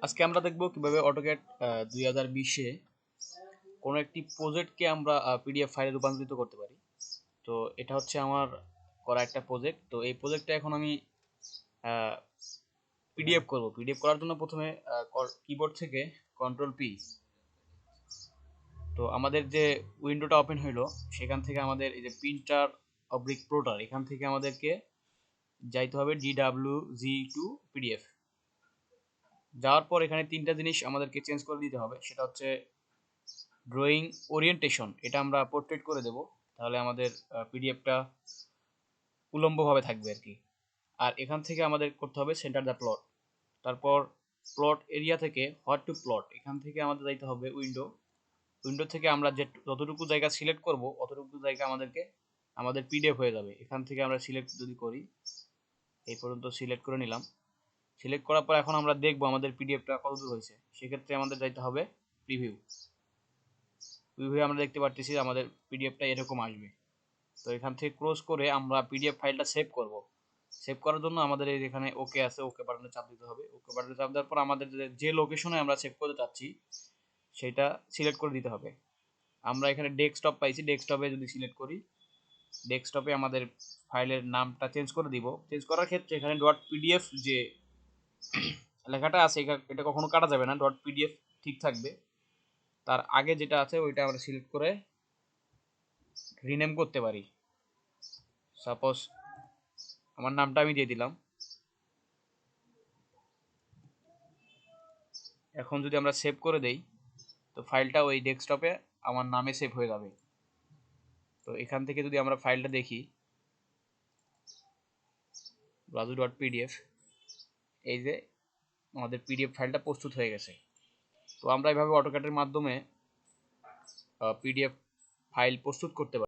আজকে আমরা দেখব কিভাবে অটোক্যাড 2020-এ কোনো একটি প্রজেক্টকে আমরা পিডিএফ ফাইলে রূপান্তরিত করতে পারি। তো এটা হচ্ছে আমার করা একটা প্রজেক্ট। তো এই প্রজেক্টটা এখন আমি পিডিএফ করব। পিডিএফ করার জন্য প্রথমে কিবোর্ড থেকে কন্ট্রোল-পি। তো আমাদের যে উইন্ডোটা ওপেন হইলো সেখান থেকে আমাদের এই যে প্রিন্টার অবলিক প্লোটার, এখান থেকে আমাদেরকে যাইতে হবে DWG2 পিডিএফ। যাওয়ার পর এখানে তিনটা জিনিস আমাদেরকে চেঞ্জ করে দিতে হবে। সেটা হচ্ছে ড্রয়িং ওরিয়েন্টেশন, এটা আমরা পোর্ট্রেট করে দেব, তাহলে আমাদের পিডিএফটা উলম্বভাবে থাকবে আর কি। আর এখান থেকে আমাদের করতে হবে সেন্টার দ্য প্লট। তারপর প্লট এরিয়া থেকে হোয়াট টু প্লট, এখান থেকে আমাদের যাইতে হবে উইন্ডো থেকে আমরা যে যতটুকু জায়গা সিলেক্ট করব অতটুকু জায়গা আমাদের পিডিএফ হয়ে যাবে। এখান থেকে আমরা সিলেক্ট যদি করি, এই পর্যন্ত সিলেক্ট করে নিলাম। সিলেক্ট করার পর এখন আমরা দেখব আমাদের পিডিএফটা কতদূর হয়েছে। সেক্ষেত্রে আমাদের যাইতে হবে প্রিভিউ। আমরা দেখতে পাচ্ছি আমাদের পিডিএফটা এরকম আসবে। তো এখান থেকে ক্লোজ করে আমরা পিডিএফ ফাইলটা সেভ করব। সেভ করার জন্য আমাদের এই এখানে ওকে আছে, ওকে বাটনে চাপ দিতে হবে। ওকে বাটনে চাপ দেওয়ার পর আমাদের যে লোকেশনে আমরা সেভ করতে চাচ্ছি সেটা সিলেক্ট করে দিতে হবে। আমরা এখানে ডেস্কটপ পাইছি, ডেস্কটপে যদি সিলেক্ট করি, ডেস্কটপে আমাদের ফাইলের নামটা চেঞ্জ করে দিব। চেঞ্জ করার ক্ষেত্রে এখানে ডট পিডিএফ যে লেখাটা আছে এটা কখনো কাটা যাবে না, ডট পিডিএফ ঠিক থাকবে। তার আগে যেটা আছে ওইটা আমরা সিলেক্ট করে রিনেম করতে পারি। সাপোজ আমার নামটা আমি দিয়ে দিলাম। এখন যদি আমরা সেভ করে দেই তো ফাইলটা ওই ডেস্কটপে আমার নামে সেভ হয়ে যাবে। তো এখান থেকে যদি আমরা ফাইলটা দেখি, রাজু.pdf, এই যে আমাদের পিডিএফ ফাইলটা প্রস্তুত হয়ে গেছে। তো আমরা এইভাবে অটোক্যাডের মাধ্যমে পিডিএফ ফাইল প্রস্তুত করতে পারি।